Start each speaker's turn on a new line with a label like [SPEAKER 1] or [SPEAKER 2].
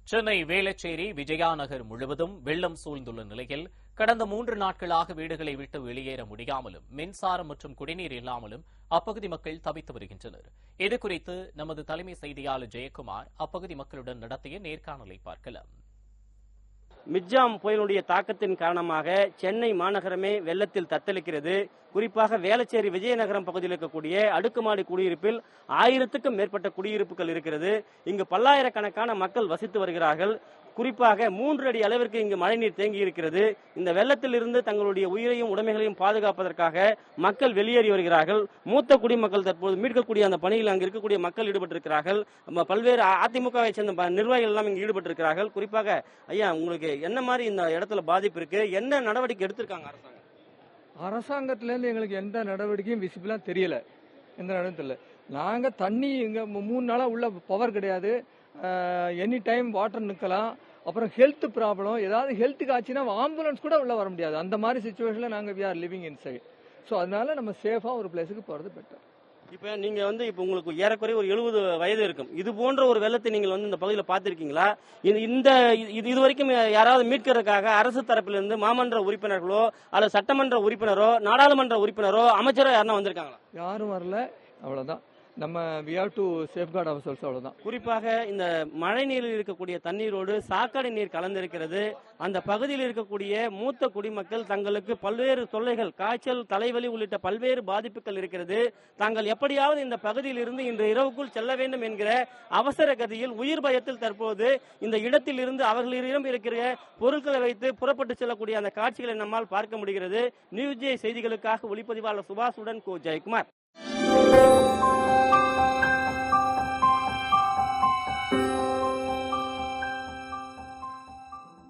[SPEAKER 1] சென்னை வேளச்சேரி விஜயா நகர் முழுவதும் வெள்ளம் சூழ்ந்துள்ள நிலையில் கடந்த 3 நாட்களாக வீடுகளை விட்டு வெளியேற முடியாமலும் மின்சாரம் மற்றும் குடிநீர் இல்லாமலும் அப்பகுதி மக்கள் தவித்து வருகின்றனர். இதுகுறித்து நமது தலைமை செய்தியாளர் ஜெயக்குமார் அப்பகுதி மக்களுடன் நடத்திய நேர்காணலை பார்க்கலாம்.
[SPEAKER 2] மிக்ஜாம் புயலுடைய தாக்கத்தின் காரணமாக சென்னை மாநகரமே வெள்ளத்தில் தத்தளிக்கிறது. குறிப்பாக வேளச்சேரி விஜயநகரம் பகுதியில் இருக்கக்கூடிய அடுக்குமாடி குடியிருப்பில் 1000க்கும் மேற்பட்ட குடியிருப்புகள் இருக்கிறது. இங்கு பல்லாயிரக்கணக்கான மக்கள் வசித்து வருகிறார்கள். குறிப்பாக 3 அடி அளவிற்கு இங்கு மழைநீர் தேங்கி இருக்கிறது. இந்த வெள்ளத்தில் இருந்து தங்களுடைய உயிரையும் உடைமைகளையும் பாதுகாப்பதற்காக மக்கள் வெளியேறி வருகிறார்கள். மூத்த குடிமக்கள் தற்போது மீட்கக்கூடிய அந்த பணியில் அங்கு இருக்கக்கூடிய மக்கள் ஈடுபட்டிருக்கிறார்கள். பல்வேறு அதிமுகவை சேர்ந்த நிர்வாகிகள் எல்லாம் இங்கு ஈடுபட்டிருக்கிறார்கள். குறிப்பாக ஐயா, உங்களுக்கு என்ன மாதிரி இந்த இடத்துல பாதிப்பு இருக்கு, என்ன நடவடிக்கை எடுத்திருக்காங்க
[SPEAKER 3] அரசாங்கத்திலேருந்து? எங்களுக்கு எந்த நடவடிக்கையும் விசிபிளா தெரியல. எந்த நடவடிக்கை தெரியல. நாங்க தண்ணி இங்க 3 நாளா உள்ள பவர் கிடையாது. எனி டைம் வாட்டர் நிற்கலாம். அப்புறம் ஹெல்த் ப்ராப்ளம், ஏதாவது ஹெல்த்துக்கு ஆச்சுன்னா ஆம்புலன்ஸ் கூட உள்ள வர முடியாது. அந்த மாதிரி சிச்சுவேஷன்ல நாங்க we are living inside. So அதனால நம்ம சேஃபா ஒரு பிளேஸுக்கு போறது பெட்டர்.
[SPEAKER 2] இப்ப நீங்க இப்ப உங்களுக்கு ஏறக்குறைய ஒரு 70 வயது இருக்கும். இது போன்ற ஒரு வெள்ளத்தை நீங்கள் இந்த பகுதியில் பார்த்திருக்கீங்களா? இது வரைக்கும் யாராவது மீட்கிறதுக்காக அரசு தரப்பிலிருந்து மாமன்ற உறுப்பினர்களோ அல்லது சட்டமன்ற உறுப்பினரோ நாடாளுமன்ற உறுப்பினரோ அமைச்சரோ யாருன்னா வந்திருக்காங்களா?
[SPEAKER 3] யாரும் வரல. அவ்வளவுதான். நம்ம we have to safeguard ourselves. அவ்வளவுதான்.
[SPEAKER 2] குறிப்பாக இந்த மழை நீரில் இருக்கக்கூடிய தண்ணீரோடு சாக்கடை நீர் கலந்திருக்கிறது. அந்த பகுதியில் இருக்கக்கூடிய மூத்த குடிமக்கள் தங்களுக்கு பல்வேறு தொல்லைகள், காய்ச்சல், தலைவலி உள்ளிட்ட பல்வேறு பாதிப்புகள் இருக்கிறது. தாங்கள் எப்படியாவது இந்த பகுதியில் இருந்து இன்று இரவுக்குள் செல்ல வேண்டும் என்கிற அவசர கதியில் உயிர் பயத்தில் தற்போது இந்த இடத்தில் இருந்து அவர்களிடம் இருக்கிற பொருட்களை வைத்து புறப்பட்டு செல்லக்கூடிய அந்த காட்சிகளை நம்மால் பார்க்க முடிகிறது. நியூஸ் ஜே செய்திகளுக்காக ஒளிப்பதிவாளர் சுபாஷுடன் ஜெயக்குமார்.